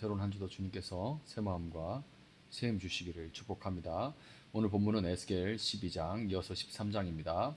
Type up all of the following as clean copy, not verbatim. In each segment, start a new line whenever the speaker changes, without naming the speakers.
새로운 한 주도 주님께서 새 마음과 새 힘 주시기를 축복합니다. 오늘 본문은 에스겔 12장 이어서 13장입니다.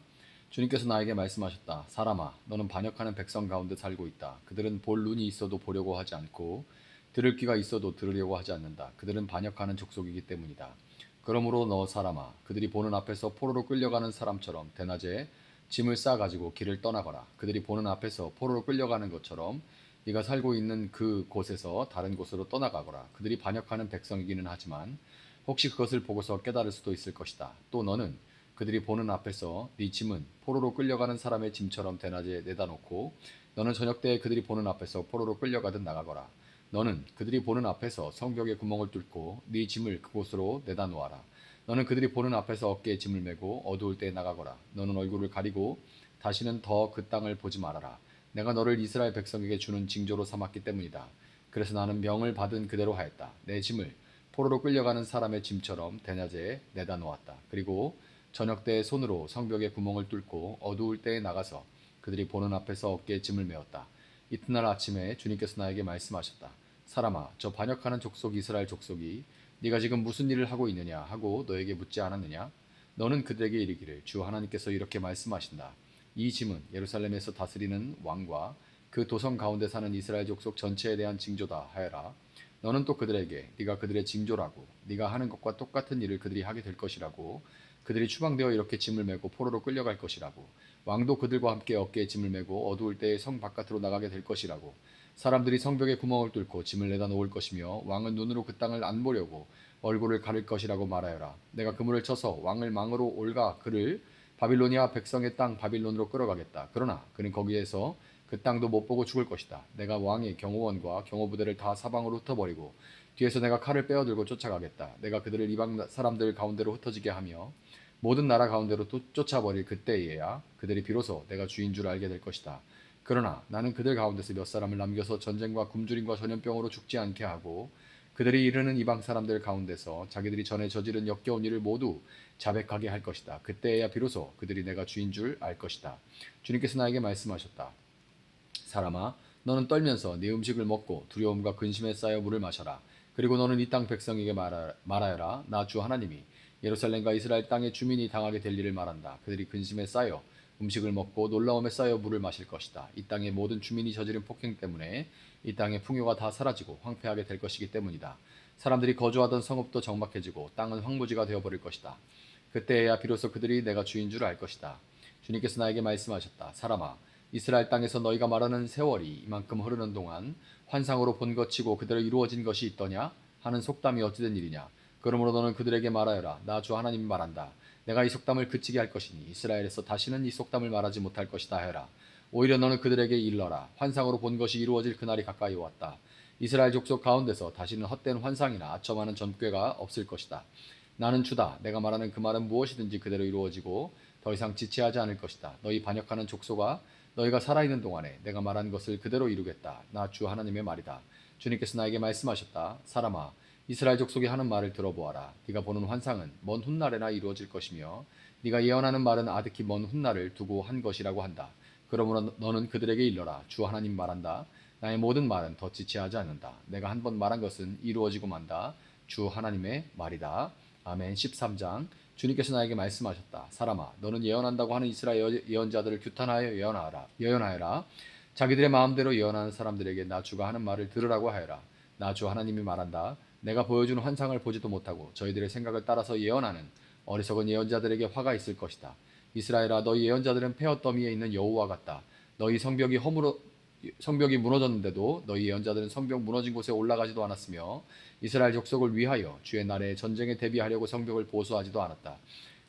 주님께서 나에게 말씀하셨다. 사람아, 너는 반역하는 백성 가운데 살고 있다. 그들은 볼 눈이 있어도 보려고 하지 않고 들을 귀가 있어도 들으려고 하지 않는다. 그들은 반역하는 족속이기 때문이다. 그러므로 너 사람아, 그들이 보는 앞에서 포로로 끌려가는 사람처럼 대낮에 짐을 싸가지고 길을 떠나거라. 그들이 보는 앞에서 포로로 끌려가는 것처럼 네가 살고 있는 그 곳에서 다른 곳으로 떠나가거라. 그들이 반역하는 백성이기는 하지만 혹시 그것을 보고서 깨달을 수도 있을 것이다. 또 너는 그들이 보는 앞에서 네 짐은 포로로 끌려가는 사람의 짐처럼 대낮에 내다 놓고 너는 저녁 때에 그들이 보는 앞에서 포로로 끌려가듯 나가거라. 너는 그들이 보는 앞에서 성벽에 구멍을 뚫고 네 짐을 그곳으로 내다 놓아라. 너는 그들이 보는 앞에서 어깨에 짐을 메고 어두울 때에 나가거라. 너는 얼굴을 가리고 다시는 더 그 땅을 보지 말아라. 내가 너를 이스라엘 백성에게 주는 징조로 삼았기 때문이다. 그래서 나는 명을 받은 그대로 하였다. 내 짐을 포로로 끌려가는 사람의 짐처럼 대낮에 내다 놓았다. 그리고 저녁 때에 손으로 성벽에 구멍을 뚫고 어두울 때에 나가서 그들이 보는 앞에서 어깨에 짐을 메었다. 이튿날 아침에 주님께서 나에게 말씀하셨다. 사람아, 저 반역하는 족속 이스라엘 족속이 네가 지금 무슨 일을 하고 있느냐 하고 너에게 묻지 않았느냐? 너는 그들에게 이르기를 주 하나님께서 이렇게 말씀하신다. 이 짐은 예루살렘에서 다스리는 왕과 그 도성 가운데 사는 이스라엘 족속 전체에 대한 징조다 하여라. 너는 또 그들에게 네가 그들의 징조라고 네가 하는 것과 똑같은 일을 그들이 하게 될 것이라고 그들이 추방되어 이렇게 짐을 메고 포로로 끌려갈 것이라고 왕도 그들과 함께 어깨에 짐을 메고 어두울 때에 성 바깥으로 나가게 될 것이라고 사람들이 성벽에 구멍을 뚫고 짐을 내다 놓을 것이며 왕은 눈으로 그 땅을 안 보려고 얼굴을 가릴 것이라고 말하여라. 내가 그물을 쳐서 왕을 망으로 올가 그를 바빌로니아 백성의 땅 바빌론으로 끌어가겠다. 그러나 그는 거기에서 그 땅도 못 보고 죽을 것이다. 내가 왕의 경호원과 경호부대를 다 사방으로 흩어버리고 뒤에서 내가 칼을 빼어들고 쫓아가겠다. 내가 그들을 이방 사람들 가운데로 흩어지게 하며 모든 나라 가운데로 쫓아버릴 그때에야 그들이 비로소 내가 주인 줄 알게 될 것이다. 그러나 나는 그들 가운데서 몇 사람을 남겨서 전쟁과 굶주림과 전염병으로 죽지 않게 하고 그들이 이르는 이방 사람들 가운데서 자기들이 전에 저지른 역겨운 일을 모두 자백하게 할 것이다. 그때에야 비로소 그들이 내가 주인 줄 알 것이다. 주님께서 나에게 말씀하셨다. 사람아, 너는 떨면서 네 음식을 먹고 두려움과 근심에 쌓여 물을 마셔라. 그리고 너는 이 땅 백성에게 말하여라. 나 주 하나님이 예루살렘과 이스라엘 땅의 주민이 당하게 될 일을 말한다. 그들이 근심에 쌓여 음식을 먹고 놀라움에 쌓여 물을 마실 것이다. 이 땅의 모든 주민이 저지른 폭행 때문에 이 땅의 풍요가 다 사라지고 황폐하게 될 것이기 때문이다. 사람들이 거주하던 성읍도 적막해지고 땅은 황무지가 되어버릴 것이다. 그때에야 비로소 그들이 내가 주인 줄 알 것이다. 주님께서 나에게 말씀하셨다. 사람아, 이스라엘 땅에서 너희가 말하는 세월이 이만큼 흐르는 동안 환상으로 본 것치고 그대로 이루어진 것이 있더냐 하는 속담이 어찌된 일이냐. 그러므로 너는 그들에게 말하여라. 나 주 하나님이 말한다. 내가 이 속담을 그치게 할 것이니 이스라엘에서 다시는 이 속담을 말하지 못할 것이다 하여라. 오히려 너는 그들에게 일러라. 환상으로 본 것이 이루어질 그날이 가까이 왔다. 이스라엘 족속 가운데서 다시는 헛된 환상이나 아첨하는 전궤가 없을 것이다. 나는 주다. 내가 말하는 그 말은 무엇이든지 그대로 이루어지고 더 이상 지체하지 않을 것이다. 너희 반역하는 족속아, 너희가 살아있는 동안에 내가 말한 것을 그대로 이루겠다. 나 주 하나님의 말이다. 주님께서 나에게 말씀하셨다. 사람아, 이스라엘 족속이 하는 말을 들어보아라. 네가 보는 환상은 먼 훗날에나 이루어질 것이며 네가 예언하는 말은 아득히 먼 훗날을 두고 한 것이라고 한다. 그러므로 너는 그들에게 일러라. 주 하나님 말한다. 나의 모든 말은 더 지체하지 않는다. 내가 한 번 말한 것은 이루어지고 만다. 주 하나님의 말이다. 아멘. 13장. 주님께서 나에게 말씀하셨다. 사람아, 너는 예언한다고 하는 이스라엘 예언자들을 규탄하여 예언하여라. 자기들의 마음대로 예언하는 사람들에게 나 주가 하는 말을 들으라고 하여라. 나 주 하나님이 말한다. 내가 보여주는 환상을 보지도 못하고 저희들의 생각을 따라서 예언하는 어리석은 예언자들에게 화가 있을 것이다. 이스라엘아, 너희 예언자들은 폐허 더미에 있는 여호와 같다. 너희 성벽이 무너졌는데도 너희 예언자들은 성벽 무너진 곳에 올라가지도 않았으며 이스라엘 족속을 위하여 주의 날에 전쟁에 대비하려고 성벽을 보수하지도 않았다.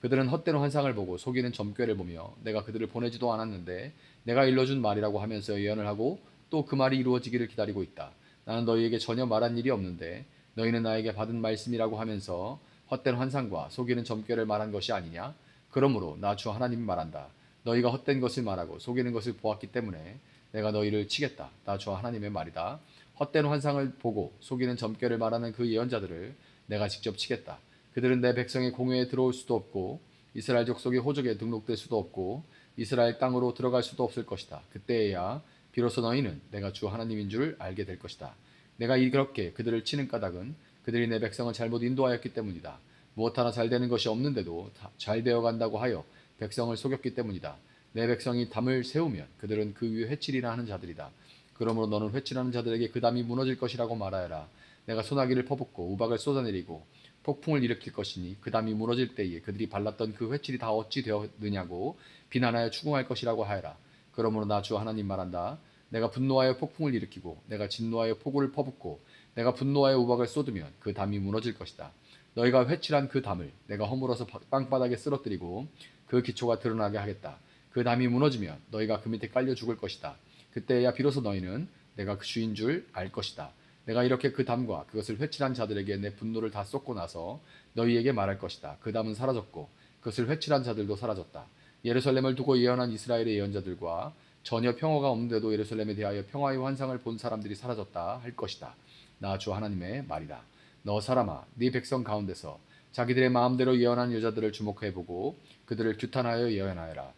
그들은 헛된 환상을 보고 속이는 점괘를 보며 내가 그들을 보내지도 않았는데 내가 일러준 말이라고 하면서 예언을 하고 또 그 말이 이루어지기를 기다리고 있다. 나는 너희에게 전혀 말한 일이 없는데 너희는 나에게 받은 말씀이라고 하면서 헛된 환상과 속이는 점괘를 말한 것이 아니냐? 그러므로 나 주 하나님이 말한다. 너희가 헛된 것을 말하고 속이는 것을 보았기 때문에 내가 너희를 치겠다. 나 주 하나님의 말이다. 헛된 환상을 보고 속이는 점괘를 말하는 그 예언자들을 내가 직접 치겠다. 그들은 내 백성의 공회에 들어올 수도 없고 이스라엘 족속의 호적에 등록될 수도 없고 이스라엘 땅으로 들어갈 수도 없을 것이다. 그때에야 비로소 너희는 내가 주 하나님인 줄 알게 될 것이다. 내가 이렇게 그들을 치는 까닭은 그들이 내 백성을 잘못 인도하였기 때문이다. 무엇 하나 잘 되는 것이 없는데도 잘 되어 간다고 하여 백성을 속였기 때문이다. 내 백성이 담을 세우면 그들은 그 위에 회칠이라 하는 자들이다. 그러므로 너는 회칠하는 자들에게 그 담이 무너질 것이라고 말하여라. 내가 소나기를 퍼붓고 우박을 쏟아내리고 폭풍을 일으킬 것이니 그 담이 무너질 때에 그들이 발랐던 그 회칠이 다 어찌 되었느냐고 비난하여 추궁할 것이라고 하여라. 그러므로 나 주 하나님 말한다. 내가 분노하여 폭풍을 일으키고 내가 진노하여 폭우를 퍼붓고 내가 분노하여 우박을 쏟으면 그 담이 무너질 것이다. 너희가 회칠한 그 담을 내가 허물어서 땅바닥에 쓰러뜨리고 그 기초가 드러나게 하겠다. 그 담이 무너지면 너희가 그 밑에 깔려 죽을 것이다. 그때야 비로소 너희는 내가 그 주인 줄 알 것이다. 내가 이렇게 그 담과 그것을 회칠한 자들에게 내 분노를 다 쏟고 나서 너희에게 말할 것이다. 그 담은 사라졌고 그것을 회칠한 자들도 사라졌다. 예루살렘을 두고 예언한 이스라엘의 예언자들과 전혀 평화가 없는데도 예루살렘에 대하여 평화의 환상을 본 사람들이 사라졌다 할 것이다. 나 주 하나님의 말이다. 너 사람아, 네 백성 가운데서 자기들의 마음대로 예언한 여자들을 주목해보고 그들을 규탄하여 예언하여라.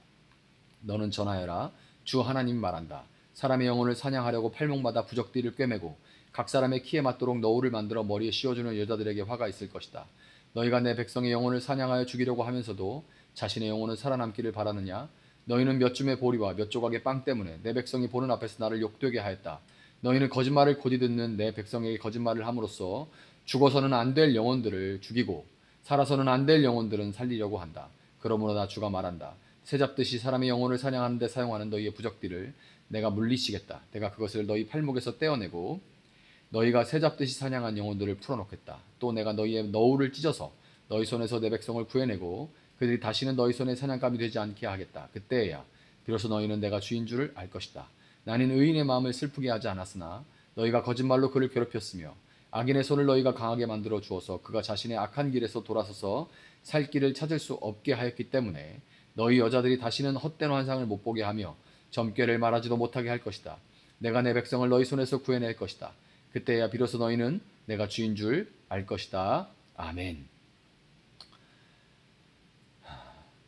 너는 전하여라. 주 하나님 말한다. 사람의 영혼을 사냥하려고 팔목마다 부적들을 꿰매고 각 사람의 키에 맞도록 너울을 만들어 머리에 씌워주는 여자들에게 화가 있을 것이다. 너희가 내 백성의 영혼을 사냥하여 죽이려고 하면서도 자신의 영혼은 살아남기를 바라느냐? 너희는 몇 줌의 보리와 몇 조각의 빵 때문에 내 백성이 보는 앞에서 나를 욕되게 하였다. 너희는 거짓말을 곧이 듣는 내 백성에게 거짓말을 함으로써 죽어서는 안 될 영혼들을 죽이고 살아서는 안 될 영혼들은 살리려고 한다. 그러므로 나 주가 말한다. 새 잡듯이 사람의 영혼을 사냥하는 데 사용하는 너희의 부적들을 내가 물리치겠다. 내가 그것을 너희 팔목에서 떼어내고 너희가 새 잡듯이 사냥한 영혼들을 풀어놓겠다. 또 내가 너희의 너울을 찢어서 너희 손에서 내 백성을 구해내고 그들이 다시는 너희 손의 사냥감이 되지 않게 하겠다. 그때야 비로소 너희는 내가 주인 줄을 알 것이다. 나는 의인의 마음을 슬프게 하지 않았으나 너희가 거짓말로 그를 괴롭혔으며 악인의 손을 너희가 강하게 만들어 주어서 그가 자신의 악한 길에서 돌아서서 살 길을 찾을 수 없게 하였기 때문에 너희 여자들이 다시는 헛된 환상을 못 보게 하며 점괘를 말하지도 못하게 할 것이다. 내가 내 백성을 너희 손에서 구해낼 것이다. 그때야 비로소 너희는 내가 주인 줄 알 것이다. 아멘.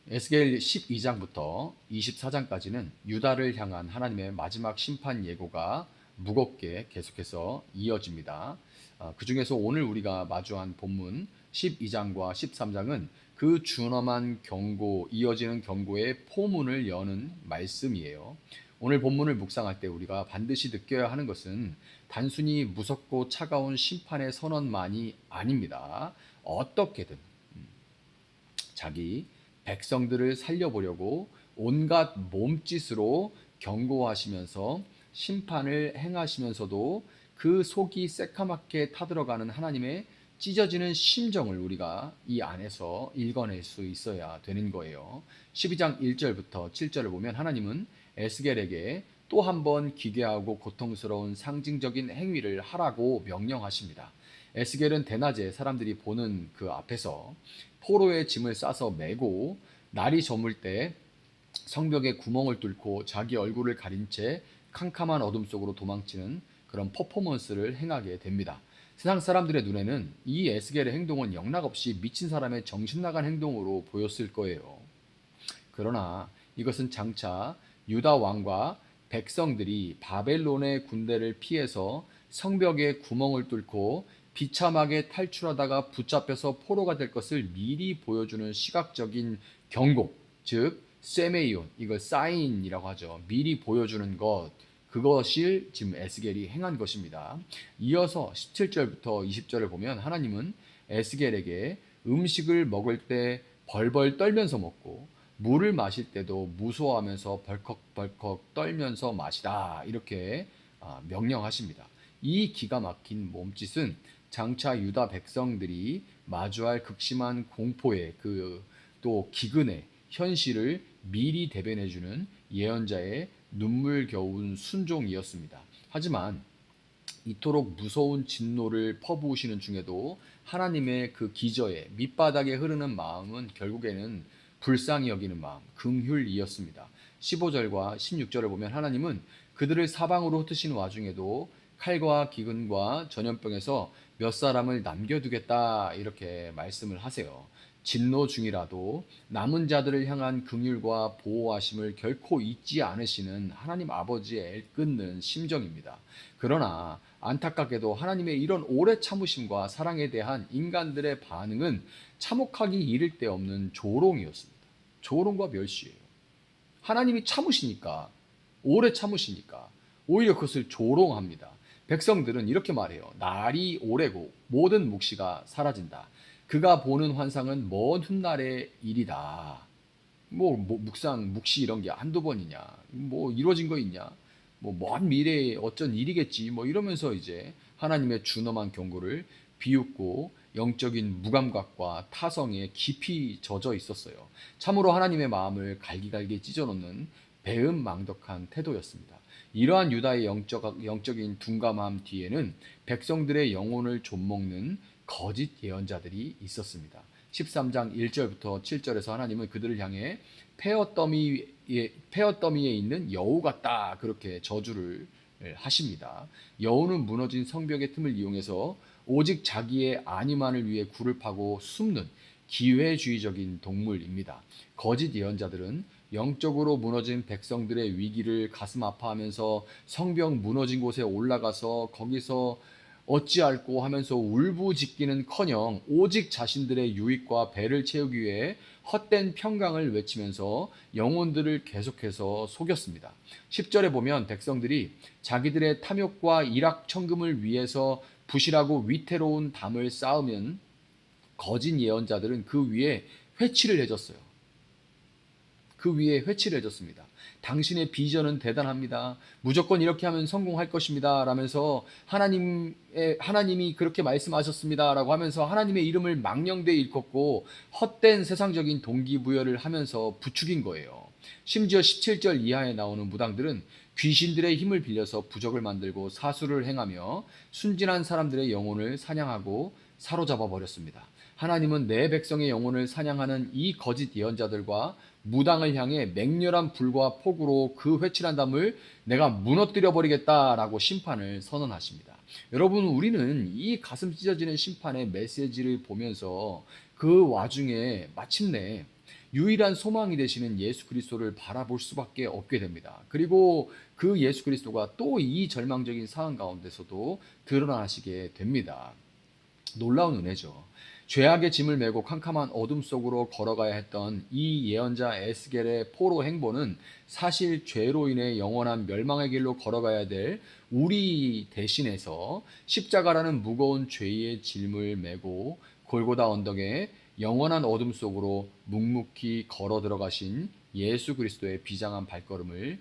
에스겔 12장부터 24장까지는 유다를 향한 하나님의 마지막 심판 예고가 무겁게 계속해서 이어집니다. 그 중에서 오늘 우리가 마주한 본문 12장과 13장은 그 준엄한 경고, 이어지는 경고의 포문을 여는 말씀이에요. 오늘 본문을 묵상할 때 우리가 반드시 느껴야 하는 것은 단순히 무섭고 차가운 심판의 선언만이 아닙니다. 어떻게든 자기 백성들을 살려보려고 온갖 몸짓으로 경고하시면서 심판을 행하시면서도 그 속이 새카맣게 타들어가는 하나님의 찢어지는 심정을 우리가 이 안에서 읽어낼 수 있어야 되는 거예요. 12장 1절부터 7절을 보면 하나님은 에스겔에게 또 한 번 기괴하고 고통스러운 상징적인 행위를 하라고 명령하십니다. 에스겔은 대낮에 사람들이 보는 그 앞에서 포로의 짐을 싸서 메고 날이 저물 때 성벽에 구멍을 뚫고 자기 얼굴을 가린 채 캄캄한 어둠 속으로 도망치는 그런 퍼포먼스를 행하게 됩니다. 세상 사람들의 눈에는 이 에스겔의 행동은 영락없이 미친 사람의 정신 나간 행동으로 보였을 거예요. 그러나 이것은 장차 유다 왕과 백성들이 바벨론의 군대를 피해서 성벽에 구멍을 뚫고 비참하게 탈출하다가 붙잡혀서 포로가 될 것을 미리 보여주는 시각적인 경고, 즉 세메이온, 이걸 사인이라고 하죠. 미리 보여주는 것, 그것을 지금 에스겔이 행한 것입니다. 이어서 17절부터 20절을 보면 하나님은 에스겔에게 음식을 먹을 때 벌벌 떨면서 먹고 물을 마실 때도 무서워하면서 벌컥벌컥 떨면서 마시라, 이렇게 명령하십니다. 이 기가 막힌 몸짓은 장차 유다 백성들이 마주할 극심한 공포의 또 기근의 현실을 미리 대변해주는 예언자의 눈물겨운 순종이었습니다. 하지만 이토록 무서운 진노를 퍼부으시는 중에도 하나님의 그 기저에 밑바닥에 흐르는 마음은 결국에는 불쌍히 여기는 마음, 긍휼이었습니다. 15절과 16절을 보면 하나님은 그들을 사방으로 흩으신 와중에도 칼과 기근과 전염병에서 몇 사람을 남겨두겠다, 이렇게 말씀을 하세요. 진노 중이라도 남은 자들을 향한 긍휼과 보호하심을 결코 잊지 않으시는 하나님 아버지의 애끓는 심정입니다. 그러나 안타깝게도 하나님의 이런 오래 참으심과 사랑에 대한 인간들의 반응은 참혹하기 이를 데 없는 조롱이었습니다. 조롱과 멸시예요. 하나님이 참으시니까, 오래 참으시니까 오히려 그것을 조롱합니다. 백성들은 이렇게 말해요. 날이 오래고 모든 묵시가 사라진다. 그가 보는 환상은 먼 훗날의 일이다. 묵상, 묵시 이런 게 한두 번이냐. 이루어진 거 있냐. 먼 미래에 어쩐 일이겠지. 이러면서 이제 하나님의 준엄한 경고를 비웃고 영적인 무감각과 타성에 깊이 젖어 있었어요. 참으로 하나님의 마음을 갈기갈기 찢어놓는 배은망덕한 태도였습니다. 이러한 유다의 영적인 둔감함 뒤에는 백성들의 영혼을 좀먹는 거짓 예언자들이 있었습니다. 13장 1절부터 7절에서 하나님은 그들을 향해 폐허더미에 있는 여우 같다 그렇게 저주를 하십니다. 여우는 무너진 성벽의 틈을 이용해서 오직 자기의 안위만을 위해 굴을 파고 숨는 기회주의적인 동물입니다. 거짓 예언자들은 영적으로 무너진 백성들의 위기를 가슴 아파하면서 성벽 무너진 곳에 올라가서 거기서 어찌할꼬 하면서 울부짖기는커녕 오직 자신들의 유익과 배를 채우기 위해 헛된 평강을 외치면서 영혼들을 계속해서 속였습니다. 10절에 보면 백성들이 자기들의 탐욕과 일확천금을 위해서 부실하고 위태로운 담을 쌓으면 거짓 예언자들은 그 위에 회치를 해줬어요. 그 위에 회치를 해줬습니다. 당신의 비전은 대단합니다. 무조건 이렇게 하면 성공할 것입니다. 라면서 하나님이 그렇게 말씀하셨습니다. 라고 하면서 하나님의 이름을 망령되이 일컫고 헛된 세상적인 동기부여를 하면서 부추긴 거예요. 심지어 17절 이하에 나오는 무당들은 귀신들의 힘을 빌려서 부적을 만들고 사수를 행하며 순진한 사람들의 영혼을 사냥하고 사로잡아 버렸습니다. 하나님은 내 백성의 영혼을 사냥하는 이 거짓 예언자들과 무당을 향해 맹렬한 불과 폭우로 그 회칠한 담을 내가 무너뜨려 버리겠다라고 심판을 선언하십니다. 여러분, 우리는 이 가슴 찢어지는 심판의 메시지를 보면서 그 와중에 마침내 유일한 소망이 되시는 예수 그리스도를 바라볼 수밖에 없게 됩니다. 그리고 그 예수 그리스도가 또 이 절망적인 상황 가운데서도 드러나시게 됩니다. 놀라운 은혜죠. 죄악의 짐을 메고 캄캄한 어둠 속으로 걸어가야 했던 이 예언자 에스겔의 포로 행보는 사실 죄로 인해 영원한 멸망의 길로 걸어가야 될 우리 대신해서 십자가라는 무거운 죄의 짐을 메고 골고다 언덕에 영원한 어둠 속으로 묵묵히 걸어 들어가신 예수 그리스도의 비장한 발걸음을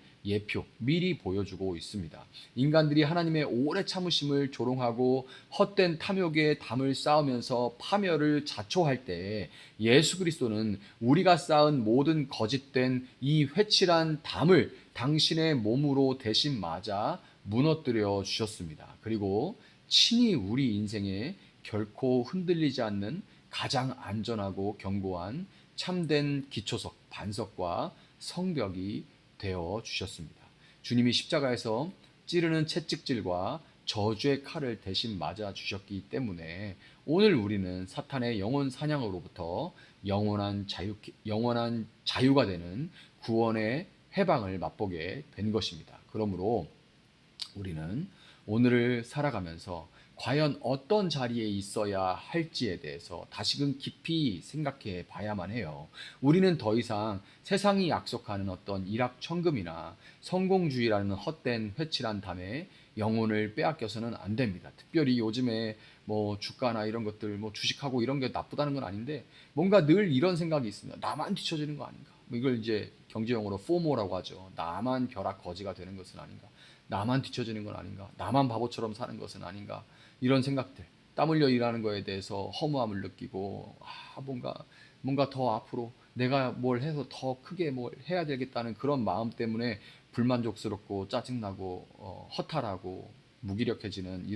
미리 보여주고 있습니다. 인간들이 하나님의 오래 참으심을 조롱하고 헛된 탐욕에 담을 쌓으면서 파멸을 자초할 때 예수 그리스도는 우리가 쌓은 모든 거짓된 이 회칠한 담을 당신의 몸으로 대신 맞아 무너뜨려 주셨습니다. 그리고 친히 우리 인생에 결코 흔들리지 않는 가장 안전하고 견고한 참된 기초석, 반석과 성벽이 되어 주셨습니다. 주님이 십자가에서 찌르는 채찍질과 저주의 칼을 대신 맞아 주셨기 때문에 오늘 우리는 사탄의 영혼 사냥으로부터 영원한 자유가 되는 구원의 해방을 맛보게 된 것입니다. 그러므로 우리는 오늘을 살아가면서 과연 어떤 자리에 있어야 할지에 대해서 다시금 깊이 생각해 봐야만 해요. 우리는 더 이상 세상이 약속하는 어떤 일확천금이나 성공주의라는 헛된 회칠한 담에 영혼을 빼앗겨서는 안 됩니다. 특별히 요즘에 주가나 이런 것들, 주식하고 이런 게 나쁘다는 건 아닌데 뭔가 늘 이런 생각이 있습니다. 나만 뒤처지는 거 아닌가? 이걸 이제 경제용어로 포모라고 하죠. 나만 벼락 거지가 되는 것은 아닌가? 나만 뒤처지는 건 아닌가? 나만 바보처럼 사는 것은 아닌가? 이런 생각들, 땀 흘려 일하는 거에 대해서 허무함을 느끼고 뭔가 더 앞으로 내가 뭘 해서 더 크게 뭘 해야 되겠다는 그런 마음 때문에 불만족스럽고 짜증나고 허탈하고 무기력해지는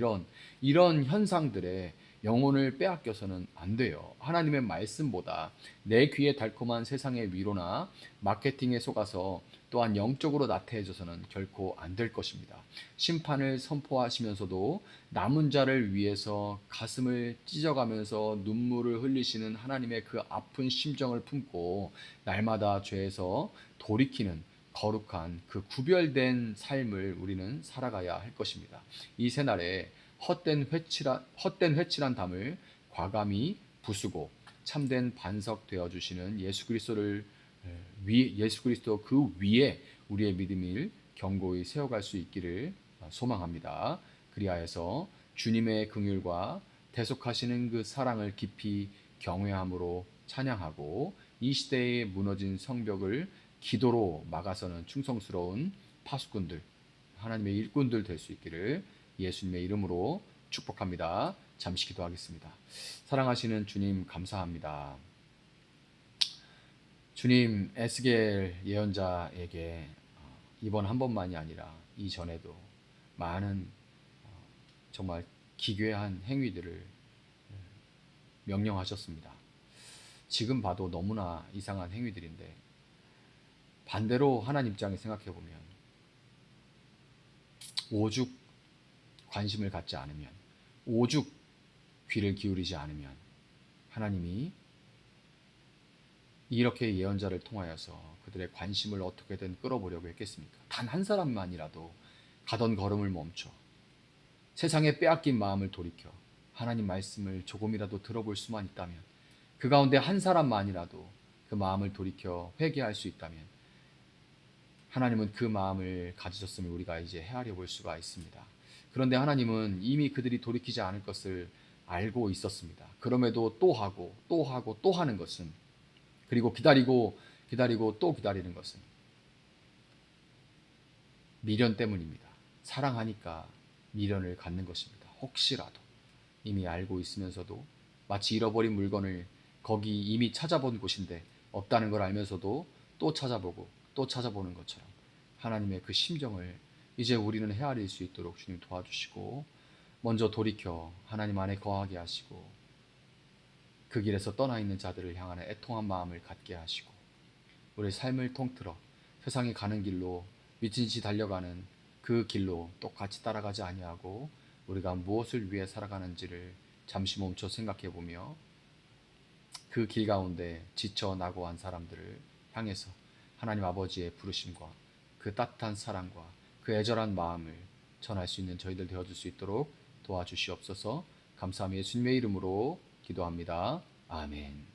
이런 현상들에 영혼을 빼앗겨서는 안 돼요. 하나님의 말씀보다 내 귀에 달콤한 세상의 위로나 마케팅에 속아서 또한 영적으로 나태해져서는 결코 안 될 것입니다. 심판을 선포하시면서도 남은 자를 위해서 가슴을 찢어가면서 눈물을 흘리시는 하나님의 그 아픈 심정을 품고 날마다 죄에서 돌이키는 거룩한 그 구별된 삶을 우리는 살아가야 할 것입니다. 이 새날에 헛된 회칠한 담을 과감히 부수고 참된 반석 되어 주시는 예수 그리스도 그 위에 우리의 믿음을 견고히 세워갈 수 있기를 소망합니다. 그리하여서 주님의 긍휼과 대속하시는 그 사랑을 깊이 경외함으로 찬양하고 이 시대에 무너진 성벽을 기도로 막아서는 충성스러운 파수꾼들, 하나님의 일꾼들 될 수 있기를 예수님의 이름으로 축복합니다. 잠시 기도하겠습니다. 사랑하시는 주님 감사합니다. 주님, 에스겔 예언자에게 이번 한 번만이 아니라 이전에도 많은 정말 기괴한 행위들을 명령하셨습니다. 지금 봐도 너무나 이상한 행위들인데 반대로 하나님 입장에 생각해 보면 오죽 관심을 갖지 않으면, 오죽 귀를 기울이지 않으면 하나님이 이렇게 예언자를 통하여서 그들의 관심을 어떻게든 끌어보려고 했겠습니까? 단 한 사람만이라도 가던 걸음을 멈춰 세상에 빼앗긴 마음을 돌이켜 하나님 말씀을 조금이라도 들어볼 수만 있다면, 그 가운데 한 사람만이라도 그 마음을 돌이켜 회개할 수 있다면 하나님은 그 마음을 가지셨음을 우리가 이제 헤아려 볼 수가 있습니다. 그런데 하나님은 이미 그들이 돌이키지 않을 것을 알고 있었습니다. 그럼에도 또 하고 또 하고 또 하는 것은, 그리고 기다리고 또 기다리는 것은 미련 때문입니다. 사랑하니까 미련을 갖는 것입니다. 혹시라도 이미 알고 있으면서도 마치 잃어버린 물건을 거기 이미 찾아본 곳인데 없다는 걸 알면서도 또 찾아보고 또 찾아보는 것처럼 하나님의 그 심정을 이제 우리는 헤아릴 수 있도록 주님 도와주시고, 먼저 돌이켜 하나님 안에 거하게 하시고 그 길에서 떠나 있는 자들을 향하는 애통한 마음을 갖게 하시고 우리 삶을 통틀어 세상이 가는 길로 미친 듯이 달려가는 그 길로 똑같이 따라가지 아니하고 우리가 무엇을 위해 살아가는지를 잠시 멈춰 생각해 보며 그 길 가운데 지쳐 나고한 사람들을 향해서 하나님 아버지의 부르심과 그 따뜻한 사랑과 그 애절한 마음을 전할 수 있는 저희들 되어줄 수 있도록 도와주시옵소서. 감사하며 예수님의 이름으로 기도합니다. 아멘.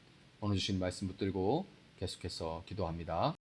오늘 주신 말씀 붙들고 계속해서 기도합니다.